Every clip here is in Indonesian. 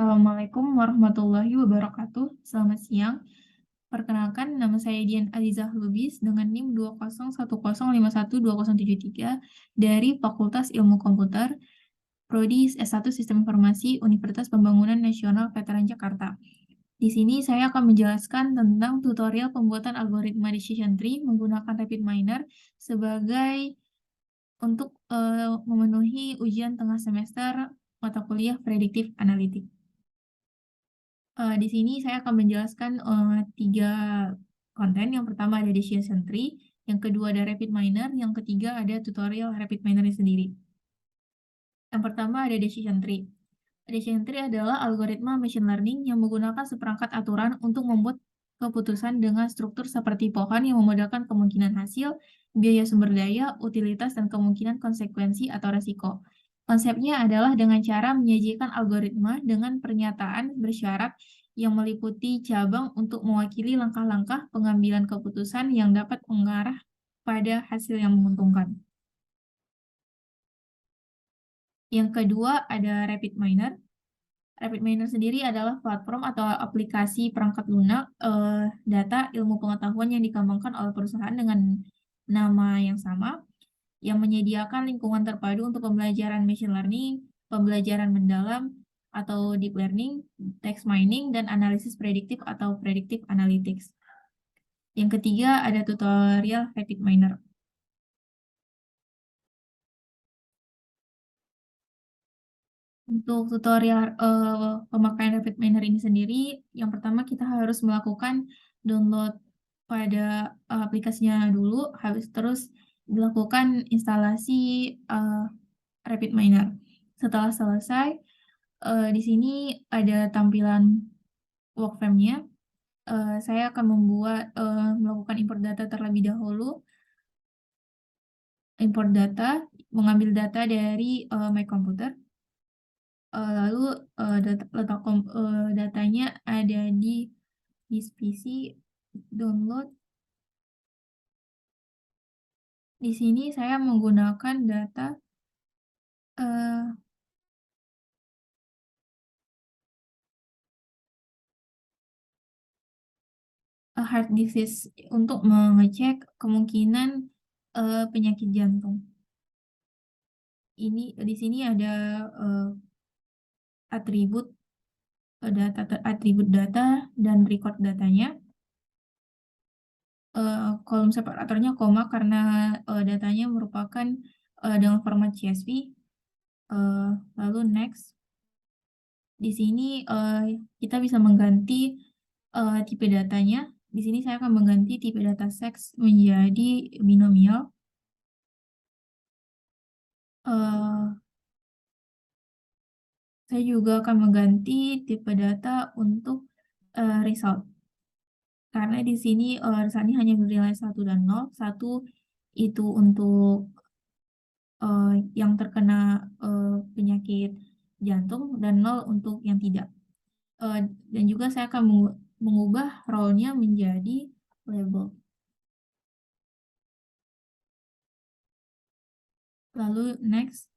Assalamualaikum warahmatullahi wabarakatuh. Selamat siang. Perkenalkan, nama saya Dian Alizah Lubis dengan NIM 20105120773 dari Fakultas Ilmu Komputer, Prodi S1 Sistem Informasi Universitas Pembangunan Nasional Veteran Jakarta. Di sini saya akan menjelaskan tentang tutorial pembuatan algoritma decision tree menggunakan RapidMiner sebagai untuk memenuhi ujian tengah semester mata kuliah Predictive Analytics. Di sini saya akan menjelaskan tiga konten. Yang pertama ada decision tree, yang kedua ada RapidMiner, yang ketiga ada tutorial RapidMiner sendiri. Yang pertama ada decision tree. Decision tree adalah algoritma machine learning yang menggunakan seperangkat aturan untuk membuat keputusan dengan struktur seperti pohon yang memodalkan kemungkinan hasil, biaya sumber daya, utilitas, dan kemungkinan konsekuensi atau resiko. Konsepnya adalah dengan cara menyajikan algoritma dengan pernyataan bersyarat yang meliputi cabang untuk mewakili langkah-langkah pengambilan keputusan yang dapat mengarah pada hasil yang menguntungkan. Yang kedua ada RapidMiner. RapidMiner sendiri adalah platform atau aplikasi perangkat lunak data ilmu pengetahuan yang dikembangkan oleh perusahaan dengan nama yang sama, yang menyediakan lingkungan terpadu untuk pembelajaran machine learning, pembelajaran mendalam atau deep learning, text mining, dan analisis prediktif atau predictive analytics. Yang ketiga ada tutorial RapidMiner. Untuk tutorial pemakaian RapidMiner ini sendiri, yang pertama kita harus melakukan download pada aplikasinya dulu, habis terus dilakukan instalasi RapidMiner. Setelah selesai, di sini ada tampilan workframe-nya. Saya akan melakukan import data terlebih dahulu. Import data, mengambil data dari My Computer. Lalu datanya ada di PC, download. Di sini saya menggunakan data heart disease untuk mengecek kemungkinan penyakit jantung. Ini di sini ada atribut data dan record datanya. Kolom separatornya koma karena datanya merupakan dengan format CSV. Lalu next. Di sini kita bisa mengganti tipe datanya. Di sini saya akan mengganti tipe data sex menjadi binomial. Saya juga akan mengganti tipe data untuk result. Karena di sini resultnya hanya bernilai 1 dan 0. 1 itu untuk yang terkena penyakit jantung dan 0 untuk yang tidak. Dan juga saya akan mengubah role-nya menjadi label. Lalu next,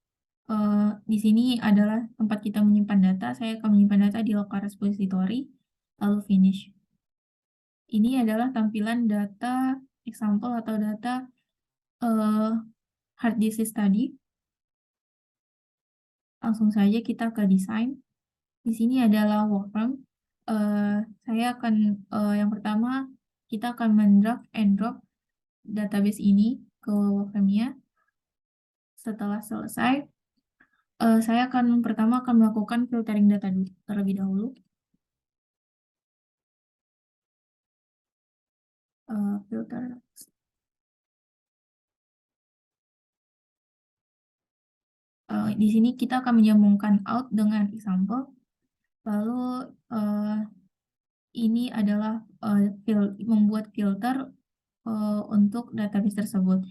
di sini adalah tempat kita menyimpan data. Saya akan menyimpan data di local repository, lalu finish. Ini adalah tampilan data example atau data hard disk tadi. Langsung saja kita ke desain. Di sini adalah workframe. Saya akan yang pertama kita akan mendrag and drop database ini ke workframe-nya. Setelah selesai, saya pertama akan melakukan filtering data terlebih dahulu. Filter. Di sini kita akan menyambungkan out dengan example. Lalu ini adalah membuat filter untuk database tersebut.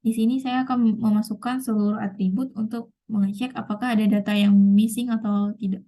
Di sini saya akan memasukkan seluruh atribut untuk mengecek apakah ada data yang missing atau tidak.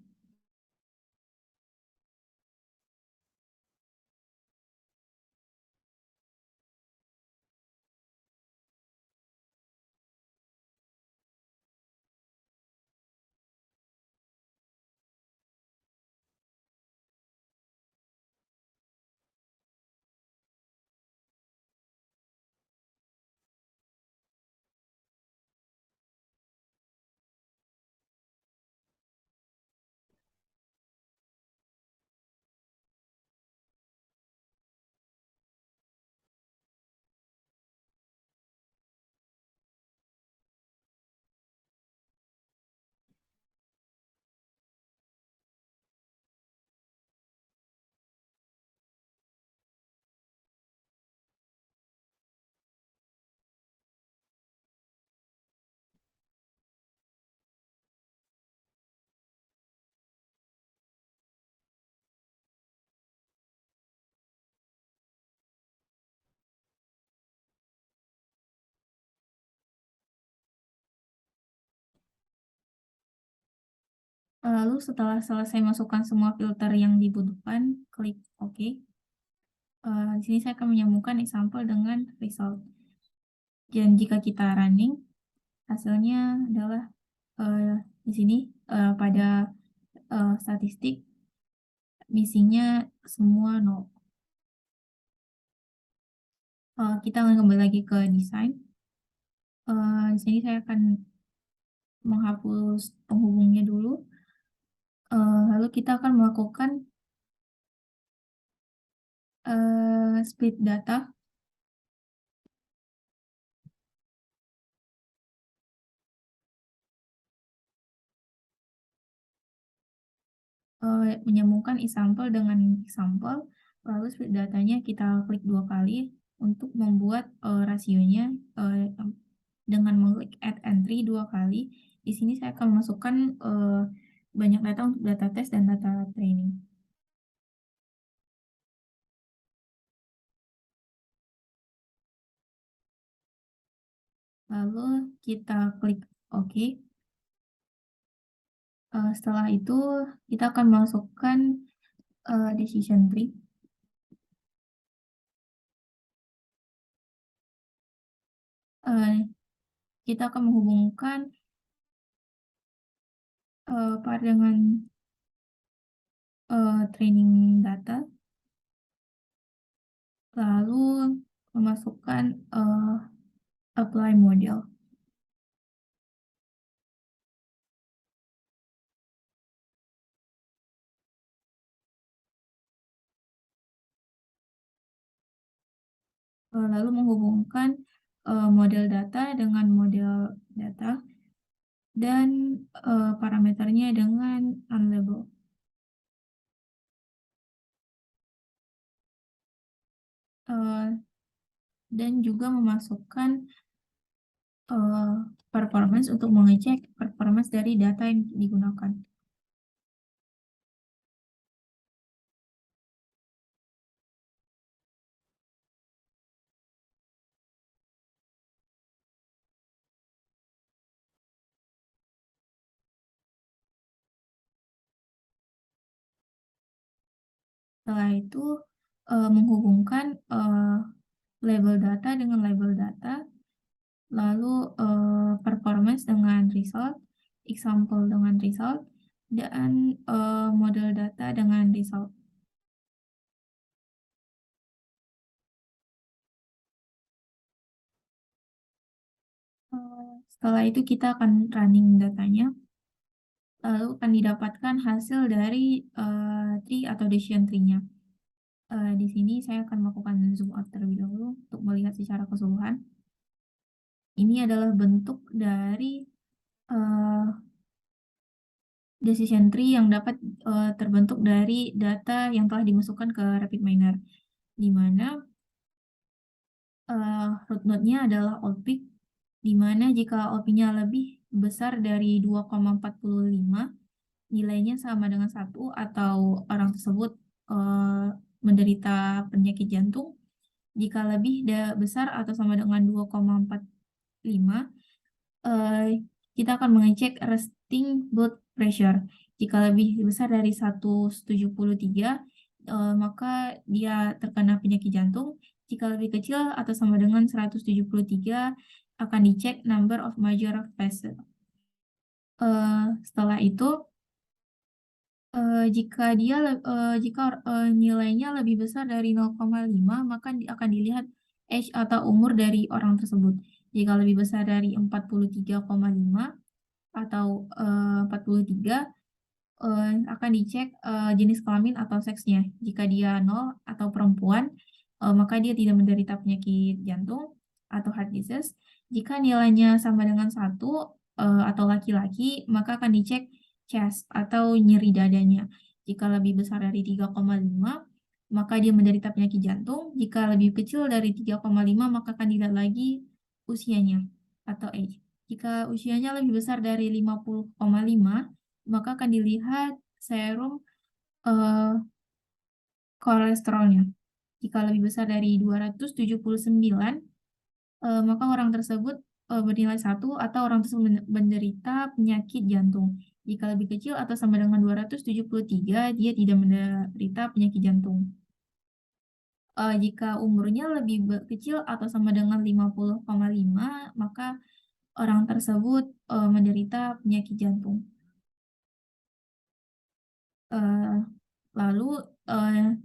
Lalu setelah selesai masukkan semua filter yang dibutuhkan, klik OK. Di sini saya akan menyambungkan example dengan result. Dan jika kita running, hasilnya adalah di sini pada statistik missingnya semua 0. Kita akan kembali lagi ke desain. Di sini saya akan menghapus penghubungnya dulu. Lalu kita akan melakukan split data. Menyambungkan example dengan example, lalu split datanya kita klik 2 kali untuk membuat rasionya dengan mengklik add entry 2 kali. Di sini saya akan memasukkan banyak data untuk data test dan data training. Lalu kita klik OK. Setelah itu kita akan masukkan decision tree. Kita akan menghubungkan par dengan training data, lalu memasukkan apply model. Lalu menghubungkan model data dengan model data dan parameternya dengan unlabeled. Dan juga memasukkan performance untuk mengecek performance dari data yang digunakan. Setelah itu menghubungkan label data dengan label data, lalu performance dengan result, example dengan result, dan model data dengan result. Setelah itu kita akan running datanya, lalu akan didapatkan hasil dari tree atau decision tree-nya. Di sini saya akan melakukan zoom out terlebih dahulu untuk melihat secara keseluruhan. Ini adalah bentuk dari decision tree yang dapat terbentuk dari data yang telah dimasukkan ke RapidMiner, di mana root node-nya adalah old peak, di mana jika OP-nya lebih besar dari 2,45, nilainya sama dengan 1 atau orang tersebut menderita penyakit jantung. Jika lebih besar atau sama dengan 2,45, kita akan mengecek resting blood pressure. Jika lebih besar dari 173, maka dia terkena penyakit jantung. Jika lebih kecil atau sama dengan 173, akan dicek number of major vessel. Setelah itu, jika nilainya lebih besar dari 0,5, maka akan dilihat age atau umur dari orang tersebut. Jika lebih besar dari 43,5 atau 43, akan dicek jenis kelamin atau seksnya. Jika dia 0 atau perempuan, maka dia tidak menderita penyakit jantung atau heart disease. Jika nilainya sama dengan 1 atau laki-laki, maka akan dicek chest atau nyeri dadanya. Jika lebih besar dari 3,5, maka dia menderita penyakit jantung. Jika lebih kecil dari 3,5, maka akan dilihat lagi usianya atau age. Jika usianya lebih besar dari 50,5, maka akan dilihat serum kolesterolnya. Jika lebih besar dari 279, maka orang tersebut bernilai 1 atau orang tersebut menderita penyakit jantung. Jika lebih kecil atau sama dengan 273, dia tidak menderita penyakit jantung. Jika umurnya lebih kecil atau sama dengan 50,5, maka orang tersebut menderita penyakit jantung. Eh, Lalu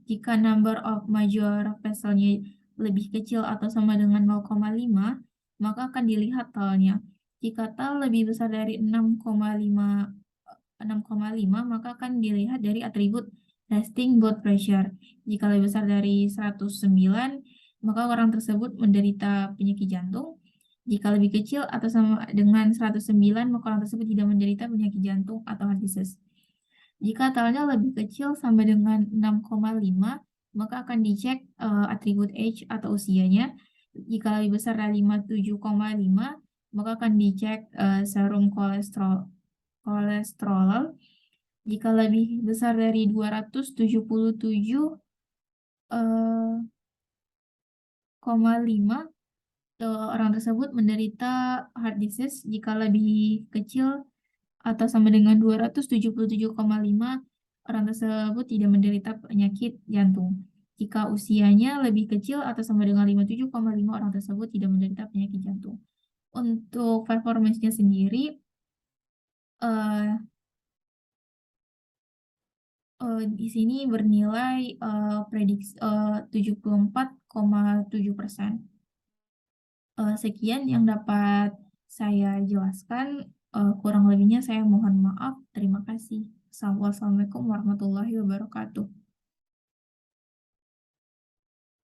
jika number of major vessel-nya lebih kecil atau sama dengan 0,5, maka akan dilihat talnya. Jika tal lebih besar dari 6,5, maka akan dilihat dari atribut resting blood pressure. Jika lebih besar dari 109, maka orang tersebut menderita penyakit jantung. Jika lebih kecil atau sama dengan 109, maka orang tersebut tidak menderita penyakit jantung atau heart disease. Jika talnya lebih kecil sampai dengan 6,5, maka akan dicek atribut age atau usianya. Jika lebih besar dari 57,5, maka akan dicek serum kolesterol. Jika lebih besar dari 277,5, orang tersebut menderita heart disease. Jika lebih kecil atau sama dengan 277,5, orang tersebut tidak menderita penyakit jantung. Jika usianya lebih kecil atau sama dengan 57,5, orang tersebut tidak menderita penyakit jantung. Untuk performance-nya sendiri, di sini bernilai prediksi 74,7%. Sekian yang dapat saya jelaskan. Kurang lebihnya saya mohon maaf. Terima kasih. Wassalamualaikum warahmatullahi wabarakatuh.